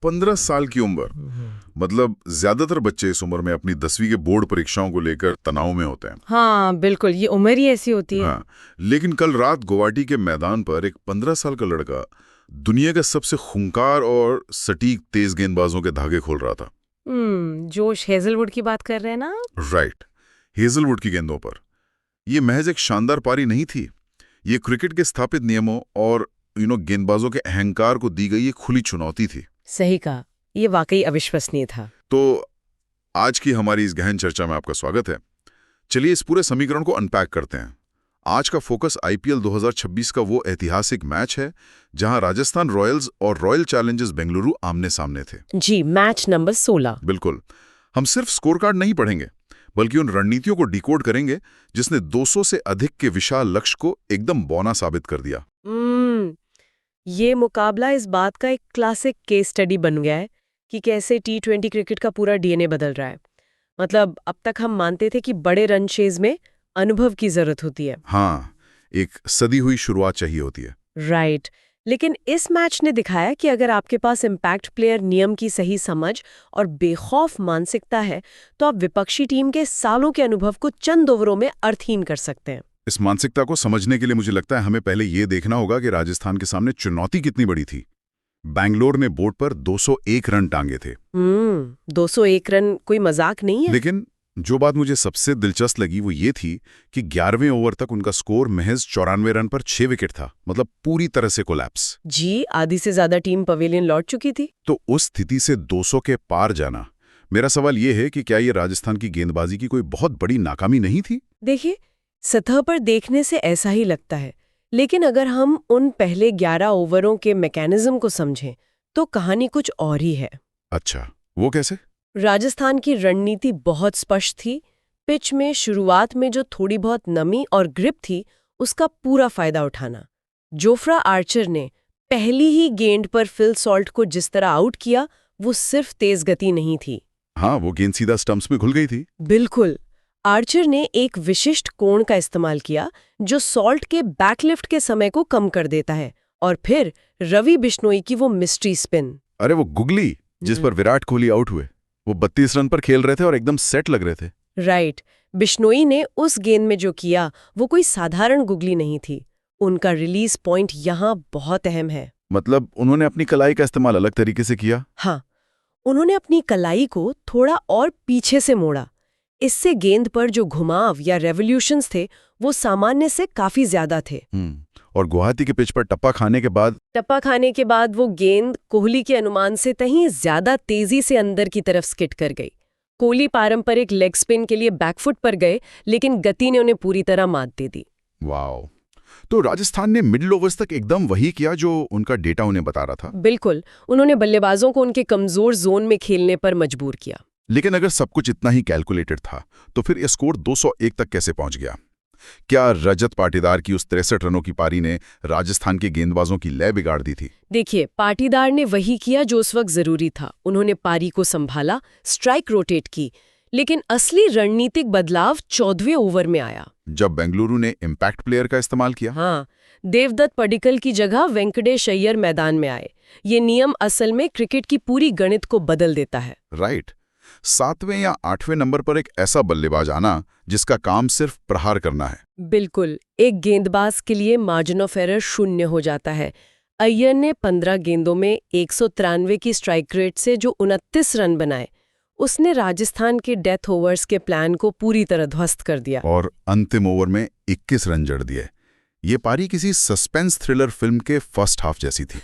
15 साल की उम्र। मतलब ज्यादातर बच्चे इस उम्र में अपनी 10वीं के बोर्ड परीक्षाओं को लेकर तनाव में होते हैं। हाँ बिल्कुल, ये उम्र ही ऐसी होती है। हाँ, लेकिन कल रात गुवाहाटी के मैदान पर एक 15 साल का लड़का दुनिया का सबसे खूंखार और सटीक तेज गेंदबाजों के धागे खोल रहा था। जोश हेजलवुड की बात कर रहे हैं ना? राइट, हेजलवुड की गेंदों पर। ये महज एक शानदार पारी नहीं थी, ये क्रिकेट के स्थापित नियमों और गेंदबाजों के अहंकार को दी गई एक खुली चुनौती थी। सही कहा, ये वाकई अविश्वसनीय था। तो आज की हमारी इस गहन चर्चा में आपका स्वागत है। चलिए इस पूरे समीकरण को अनपैक करते हैं। आज का फोकस आईपीएल 2026 का वो ऐतिहासिक मैच है जहां राजस्थान रॉयल्स और रॉयल चैलेंजर्स बेंगलुरु आमने सामने थे। जी, मैच नंबर 16। बिल्कुल। हम सिर्फ स्कोर कार्ड नहीं पढ़ेंगे, बल्कि उन रणनीतियों को डिकोड करेंगे जिसने 200 से अधिक के विशाल लक्ष्य को एकदम बौना साबित कर दिया। ये मुकाबला इस बात का एक क्लासिक केस स्टडी बन गया है कि कैसे टी20 क्रिकेट का पूरा डीएनए बदल रहा है। मतलब अब तक हम मानते थे कि बड़े रन चेज में अनुभव की जरूरत होती है। हाँ, एक सदी हुई शुरुआत चाहिए होती है। राइट, लेकिन इस मैच ने दिखाया कि अगर आपके पास इम्पैक्ट प्लेयर, नियम की सही समझ और बेखौफ मानसिकता है तो आप विपक्षी टीम के सालों के अनुभव को चंद ओवरों में अर्थहीन कर सकते हैं। इस मानसिकता को समझने के लिए मुझे लगता है हमें पहले ये देखना होगा कि राजस्थान के सामने चुनौती कितनी बड़ी थी। बैंगलोर ने बोर्ड पर 201 रन टांगे थे। 201 रन कोई मजाक नहीं है। लेकिन जो बात मुझे सबसे दिलचस्प लगी वो ये थी कि 11वें ओवर तक उनका स्कोर महज 94 रन पर 6 विकेट था। मतलब पूरी तरह से कोलैप्स। जी, आधी से ज्यादा टीम पवेलियन लौट चुकी थी। तो उस स्थिति से 200 के पार जाना, मेरा सवाल ये है कि क्या ये राजस्थान की गेंदबाजी की कोई बहुत बड़ी नाकामी नहीं थी? देखिए, सतह पर देखने से ऐसा ही लगता है, लेकिन अगर हम उन पहले 11 ओवरों के मैकेनिज्म को समझें तो कहानी कुछ और ही है। अच्छा, वो कैसे? राजस्थान की रणनीति बहुत स्पष्ट थी। पिच में शुरुआत में जो थोड़ी बहुत नमी और ग्रिप थी, उसका पूरा फायदा उठाना। जोफ्रा आर्चर ने पहली ही गेंद पर फिल सॉल्ट को जिस तरह आउट किया, वो सिर्फ तेज गति नहीं थी। हाँ, वो गेंद सीधा स्टंप्स में घुल गई थी। बिल्कुल। आर्चर ने एक विशिष्ट कोण का इस्तेमाल किया जो सॉल्ट के बैकलिफ्ट के समय को कम कर देता है, और फिर रवि बिश्नोई की वो मिस्ट्री स्पिन। अरे वो गुगली जिस पर विराट कोहली आउट हुए, वो 32 रन पर खेल रहे थे और एकदम सेट लग रहे थे। राइट, बिश्नोई ने उस गेंद में जो किया वो कोई साधारण गुगली नहीं थी। उनका रिलीज पॉइंट यहाँ बहुत अहम है। मतलब उन्होंने अपनी कलाई का इस्तेमाल अलग तरीके से किया। हाँ, उन्होंने अपनी कलाई को थोड़ा और पीछे से मोड़ा। इससे गेंद पर जो घुमाव या रेवोल्यूशंस थे वो सामान्य से काफी ज्यादा थे। और गुवाहाटी के पिच पर टप्पा खाने के बाद वो गेंद कोहली के अनुमान से कहीं ज्यादा तेजी से अंदर की तरफ स्किट कर गई। कोहली पारंपरिक लेग स्पिन के लिए बैकफुट पर गए, लेकिन गति ने उन्हें पूरी तरह मात दे दी। वाओ! तो राजस्थान ने मिडिल ओवर्स तक एकदम वही किया जो उनका डेटा उन्हें बता रहा था। बिल्कुल, उन्होंने बल्लेबाजों को उनके कमजोर जोन में खेलने पर मजबूर किया। लेकिन अगर सब कुछ इतना ही कैलकुलेटेड था तो फिर यह स्कोर 201 तक कैसे पहुंच गया? क्या रजत पाटीदार की उस 63 रनों की पारी ने राजस्थान के गेंदबाजों की लय बिगाड़ दी थी? देखिए, पाटीदार ने वही किया जो उस वक्त जरूरी था। उन्होंने पारी को संभाला, स्ट्राइक रोटेट की, लेकिन असली रणनीतिक बदलाव 14वें ओवर में आया, जब बेंगलुरु ने इम्पैक्ट प्लेयर का इस्तेमाल किया। हाँ, देवदत्त पडिक्कल की जगह वेंकटेश अय्यर मैदान में आए। ये नियम असल में क्रिकेट की पूरी गणित को बदल देता है। राइट। 7वें या 8वें नंबर पर एक ऐसा बल्लेबाज आना जिसका काम सिर्फ प्रहार करना है। बिल्कुल, एक गेंदबाज के लिए मार्जिन ऑफ एरर 0 हो जाता है। अय्यर ने 15 गेंदों में 193 की स्ट्राइक रेट से जो 29 रन बनाए, उसने राजस्थान के डेथ ओवर्स के प्लान को पूरी तरह ध्वस्त कर दिया। और अंतिम ओवर में 21 रन जड़ दिए। ये पारी किसी सस्पेंस थ्रिलर फिल्म के फर्स्ट हाफ जैसी थी।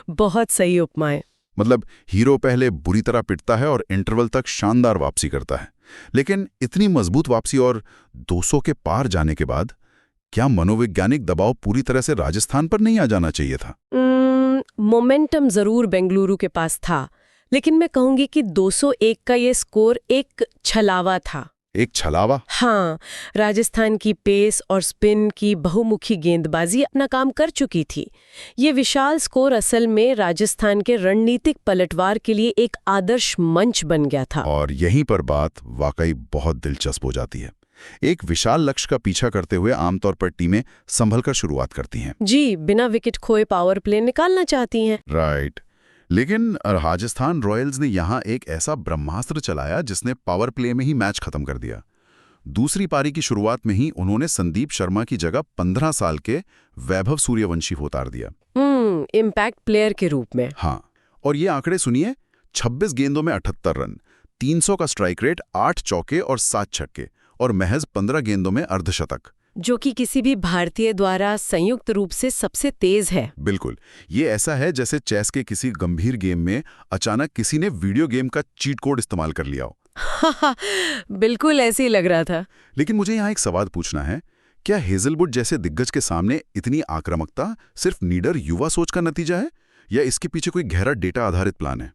बहुत सही उपमाएं। मतलब हीरो पहले बुरी तरह पिटता है और इंटरवल तक शानदार वापसी करता है, लेकिन इतनी मजबूत वापसी और 200 के पार जाने के बाद क्या मनोवैज्ञानिक दबाव पूरी तरह से राजस्थान पर नहीं आ जाना चाहिए था? मोमेंटम जरूर बेंगलुरु के पास था, लेकिन मैं कहूंगी कि 201 का ये स्कोर एक छलावा था। एक छलावा? हाँ, राजस्थान की पेस और स्पिन की बहुमुखी गेंदबाजी अपना काम कर चुकी थी। ये विशाल स्कोर असल में राजस्थान के रणनीतिक पलटवार के लिए एक आदर्श मंच बन गया था। और यहीं पर बात वाकई बहुत दिलचस्प हो जाती है। एक विशाल लक्ष्य का पीछा करते हुए आमतौर पर टीमें संभलकर शुरुआत करती हैं। जी, बिना विकेट खोए पावर प्ले निकालना चाहती हैं। राइट। लेकिन राजस्थान रॉयल्स ने यहाँ एक ऐसा ब्रह्मास्त्र चलाया जिसने पावर प्ले में ही मैच खत्म कर दिया। दूसरी पारी की शुरुआत में ही उन्होंने संदीप शर्मा की जगह 15 साल के वैभव सूर्यवंशी को उतार दिया। इम्पैक्ट प्लेयर के रूप में। हाँ, और ये आंकड़े सुनिए, 26 गेंदों में 78 रन, 300 का स्ट्राइक रेट, 8 चौके और 7 छक्के, और महज 15 गेंदों में अर्धशतक, जो कि किसी भी भारतीय द्वारा संयुक्त रूप से सबसे तेज है। बिल्कुल, ये ऐसा है जैसे चेस के किसी गंभीर गेम में अचानक किसी ने वीडियो गेम का चीट कोड इस्तेमाल कर लिया हो। बिल्कुल ऐसे ही लग रहा था। लेकिन मुझे यहाँ एक सवाल पूछना है, क्या हेजलवुड जैसे दिग्गज के सामने इतनी आक्रामकता सिर्फ नीडर युवा सोच का नतीजा है, या इसके पीछे कोई गहरा डेटा आधारित प्लान है?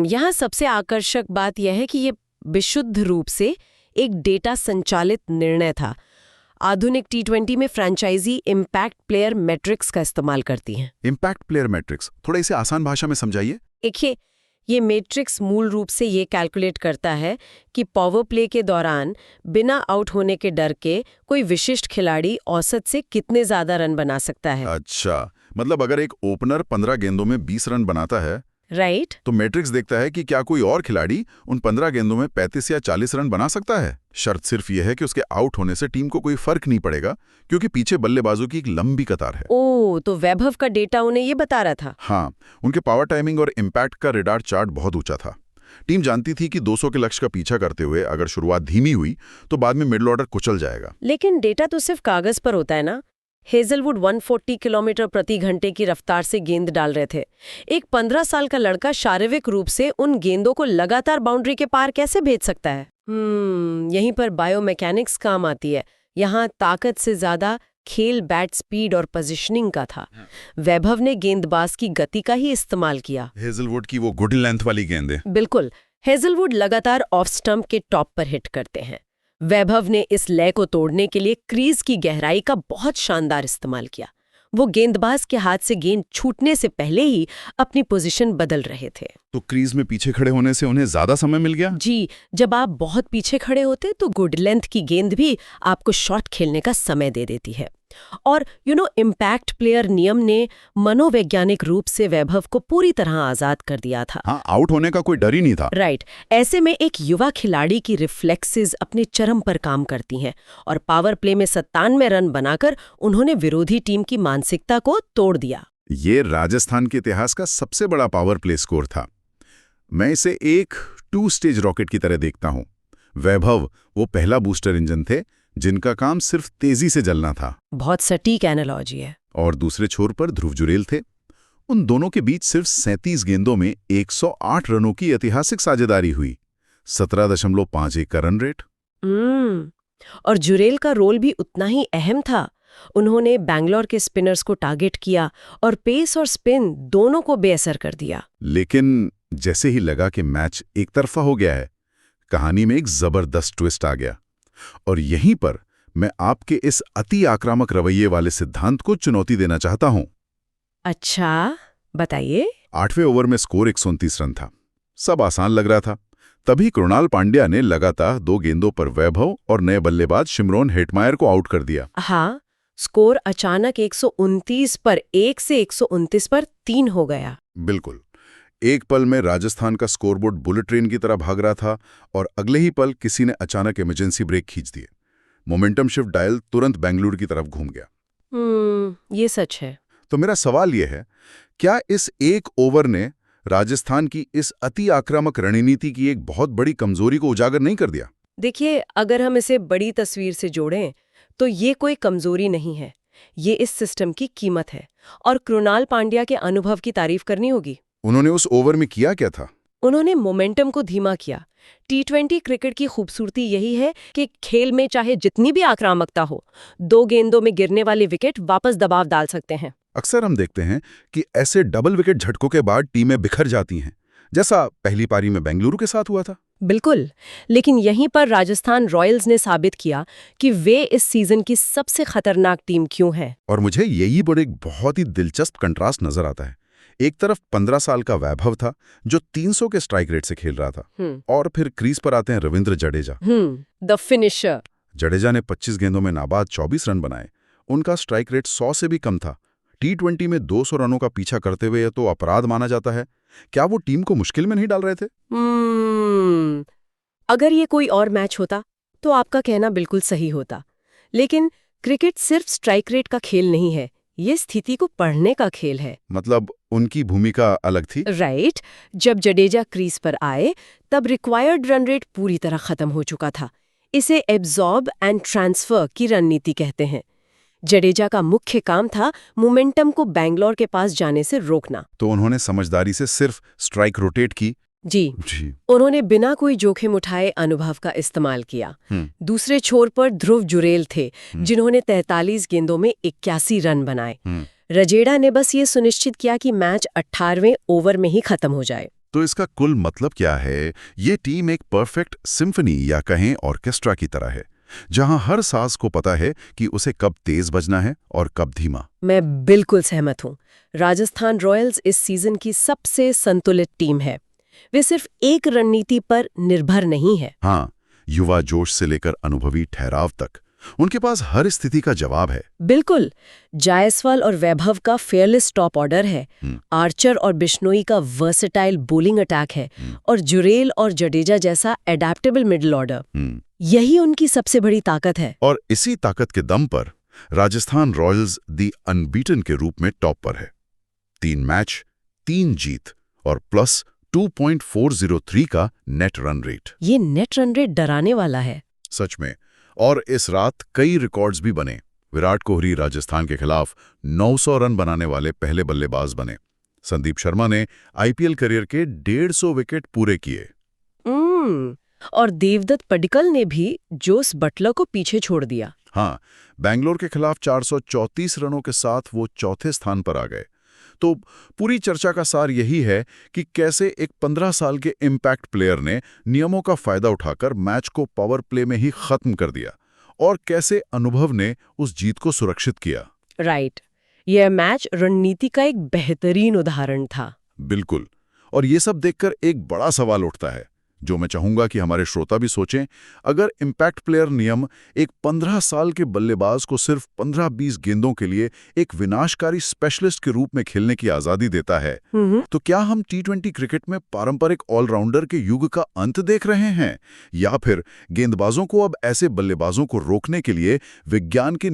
यहाँ सबसे आकर्षक बात यह है कि ये विशुद्ध रूप से एक डेटा संचालित निर्णय था। आधुनिक T20 में फ्रेंचाइजी इम्पैक्ट प्लेयर मैट्रिक्स का इस्तेमाल करती हैं। इम्पैक्ट प्लेयर मैट्रिक्स, थोड़ा इसे आसान भाषा में समझाइए। देखिए, ये मैट्रिक्स मूल रूप से ये कैलकुलेट करता है कि पावर प्ले के दौरान बिना आउट होने के डर के कोई विशिष्ट खिलाड़ी औसत से कितने ज्यादा रन बना सकता है। अच्छा, मतलब अगर एक ओपनर 15 गेंदों में 20 रन बनाता है, राइट, तो मैट्रिक्स देखता है कि क्या कोई और खिलाड़ी उन 15 गेंदों में 35 या 40 रन बना सकता है। शर्त सिर्फ यह है कि उसके आउट होने से टीम को कोई फर्क नहीं पड़ेगा, क्योंकि पीछे बल्लेबाजों की एक लंबी कतार है। ओह, तो वैभव का डेटा उन्हें ये बता रहा था। हाँ, उनके पावर टाइमिंग और इम्पैक्ट का रेडार चार्ट बहुत ऊंचा था। टीम जानती थी कि 200 के लक्ष्य का पीछा करते हुए अगर शुरुआत धीमी हुई तो बाद में मिडिल ऑर्डर कुचल जाएगा। लेकिन डेटा तो सिर्फ कागज पर होता है ना। हेजलवुड 140 किलोमीटर प्रति घंटे की रफ्तार से गेंद डाल रहे थे। एक 15 साल का लड़का शारीरिक रूप से उन गेंदों को लगातार बाउंड्री के पार कैसे भेज सकता है? यहीं पर बायोमैकेनिक्स काम आती है। यहाँ ताकत से ज्यादा खेल बैट स्पीड और पोजीशनिंग का था। वैभव ने गेंदबाज की गति का ही इस्तेमाल किया। हेजलवुड की वो गुड लेंथ वाली गेंदें। बिल्कुल, हेजलवुड लगातार ऑफ स्टंप के टॉप पर हिट करते हैं। वैभव ने इस लय को तोड़ने के लिए क्रीज की गहराई का बहुत शानदार इस्तेमाल किया। वो गेंदबाज के हाथ से गेंद छूटने से पहले ही अपनी पोजीशन बदल रहे थे। तो क्रीज में पीछे खड़े होने से उन्हें ज्यादा समय मिल गया? जी, जब आप बहुत पीछे खड़े होते तो गुड लेंथ की गेंद भी आपको शॉट खेलने का समय दे देती है। और इम्पैक्ट प्लेयर नियम ने मनोवैज्ञानिक रूप से वैभव को पूरी तरह आजाद कर दिया था। हाँ, आउट होने का कोई डर ही नहीं था। राइट, ऐसे में एक युवा खिलाड़ी की रिफ्लेक्सेस अपने चरम पर काम करती हैं और पावर प्ले में 97 रन बनाकर उन्होंने विरोधी टीम की मानसिकता को तोड़ दिया। ये राजस्थान के इतिहास का सबसे बड़ा पावर प्ले स्कोर था। मैं इसे एक 2 स्टेज रॉकेट की तरह देखता हूँ। वैभव वो पहला बूस्टर इंजन थे जिनका काम सिर्फ तेजी से जलना था। बहुत सटीक एनालॉजी है। और दूसरे छोर पर ध्रुव जुरेल थे। उन दोनों के बीच सिर्फ 37 गेंदों में 108 रनों की ऐतिहासिक साझेदारी हुई, 17.51 का रन रेट। और जुरेल का रोल भी उतना ही अहम था। उन्होंने बैंगलोर के स्पिनर्स को टारगेट किया और पेस और स्पिन दोनों को बेअसर कर दिया। लेकिन जैसे ही लगा कि मैच एक तरफा हो गया है, कहानी में एक जबरदस्त ट्विस्ट आ गया। और यहीं पर मैं आपके इस अति आक्रामक रवैये वाले सिद्धांत को चुनौती देना चाहता हूं। अच्छा, बताइए। 8वें ओवर में स्कोर 129 रन था। सब आसान लग रहा था। तभी कृणाल पांड्या ने लगातार 2 गेंदों पर वैभव और नए बल्लेबाज शिमरोन हेटमायर को आउट कर दिया। हाँ, स्कोर अचानक 129 पर 1 से 129 पर 3 हो गया। बिल्कुल, एक पल में राजस्थान का स्कोरबोर्ड बुलेट ट्रेन की तरह भाग रहा था और अगले ही पल किसी ने अचानक इमरजेंसी ब्रेक खींच दिए। मोमेंटम शिफ्ट डायल तुरंत बेंगलुरु की तरफ घूम गया। ये सच है। तो मेरा सवाल यह है, क्या इस एक ओवर ने राजस्थान की इस अति आक्रामक रणनीति की एक बहुत बड़ी कमजोरी को उजागर नहीं कर दिया? देखिए, अगर हम इसे बड़ी तस्वीर से जोड़ें तो ये कोई कमजोरी नहीं है, ये इस सिस्टम की कीमत है। और कृणाल पांड्या के अनुभव की तारीफ करनी होगी। उन्होंने उस ओवर में किया क्या था? उन्होंने मोमेंटम को धीमा किया। T20 क्रिकेट की खूबसूरती यही है कि खेल में चाहे जितनी भी आक्रामकता हो, 2 गेंदों में गिरने वाली विकेट वापस दबाव डाल सकते हैं। अक्सर हम देखते हैं कि ऐसे डबल विकेट झटकों के बाद टीमें बिखर जाती हैं, जैसा पहली पारी में बेंगलुरु के साथ हुआ था। बिल्कुल, लेकिन यहीं पर राजस्थान रॉयल्स ने साबित किया कि वे इस सीजन की सबसे खतरनाक टीम क्यों है। और मुझे यही एक बहुत ही दिलचस्प कंट्रास्ट नजर आता है। एक तरफ 15 साल का वैभव था जो 300 के स्ट्राइक रेट से खेल रहा था, और फिर क्रीज पर आते हैं रविंद्र जडेजा, द फिनिशर। जडेजा ने 25 गेंदों में नाबाद 24 रन बनाए। उनका स्ट्राइक रेट 100 से भी कम था। T20 में 200 रनों का पीछा करते हुए तो अपराध माना जाता है, क्या वो टीम को मुश्किल में नहीं डाल रहे थे? अगर ये कोई और मैच होता तो आपका कहना बिल्कुल सही होता, लेकिन क्रिकेट सिर्फ स्ट्राइक रेट का खेल नहीं है, ये स्थिति को पढ़ने का खेल है। मतलब उनकी भूमिका अलग थी। राइट। जब जडेजा क्रीज पर आए तब रिक्वायर्ड रन रेट पूरी तरह खत्म हो चुका था। इसे एब्जॉर्ब एंड ट्रांसफर की रणनीति कहते हैं। जडेजा का मुख्य काम था मोमेंटम को बैंगलोर के पास जाने से रोकना। तो उन्होंने समझदारी से सिर्फ स्ट्राइक रोटेट की। जी, उन्होंने बिना कोई जोखिम उठाए अनुभव का इस्तेमाल किया। दूसरे छोर पर ध्रुव जुरेल थे, जिन्होंने 43 गेंदों में 81 रन बनाए। रजेड़ा ने बस ये सुनिश्चित किया कि मैच 18वें ओवर में ही खत्म हो जाए। तो इसका कुल मतलब क्या है? ये टीम एक परफेक्ट सिम्फनी या कहें ऑर्केस्ट्रा की तरह है, जहां हर सांस को पता है कि उसे कब तेज बजना है और कब धीमा। मैं बिल्कुल सहमत हूँ। राजस्थान रॉयल्स इस सीजन की सबसे संतुलित टीम है। वे सिर्फ एक रणनीति पर निर्भर नहीं है। हाँ, युवा जोश से लेकर अनुभवी ठहराव तक उनके पास हर स्थिति का जवाब है। बिल्कुल। जायसवाल और वैभव का फेयरलेस टॉप ऑर्डर है, आर्चर और बिश्नोई का वर्सेटाइल बोलिंग अटैक है, और जुरेल और जडेजा जैसा एडेप्टेबल मिडिल ऑर्डर। यही उनकी सबसे बड़ी ताकत है। और इसी ताकत के दम पर राजस्थान रॉयल्स दी अनबीटन के रूप में टॉप पर है। 3 मैच, 3 जीत और प्लस 2.403 का नेट रन रेट। ये नेट रन रेट डराने वाला है। सच में। और इस रात कई रिकॉर्ड्स भी बने। विराट कोहली राजस्थान के खिलाफ 900 रन बनाने वाले पहले बल्लेबाज बने। संदीप शर्मा ने आईपीएल करियर के 150 विकेट पूरे किए। और देवदत्त पडिक्कल ने भी जोस बटलर को पीछे छोड़ दिया। हाँ, बैंगलोर के खिलाफ 434 रनों के साथ वो चौथे स्थान पर आ गए। तो पूरी चर्चा का सार यही है कि कैसे एक 15 साल के इम्पैक्ट प्लेयर ने नियमों का फायदा उठाकर मैच को पावर प्ले में ही खत्म कर दिया, और कैसे अनुभव ने उस जीत को सुरक्षित किया। राइट। यह मैच रणनीति का एक बेहतरीन उदाहरण था। बिल्कुल। और ये सब देखकर एक बड़ा सवाल उठता है, जो मैं चाहूंगा कि हमारे श्रोता भी सोचें। अगर इम्पैक्ट प्लेयर नियम एक 15 साल के बल्लेबाज को सिर्फ 15-20 गेंदों के लिए एक विनाशकारी स्पेशलिस्ट के रूप में खेलने की आजादी देता है, तो क्या हम T20 क्रिकेट में पारंपरिक ऑलराउंडर के युग का अंत देख रहे हैं, या फिर गेंदबाजों को अब ऐसे बल्लेबाजों को रोकने के लिए विज्ञान के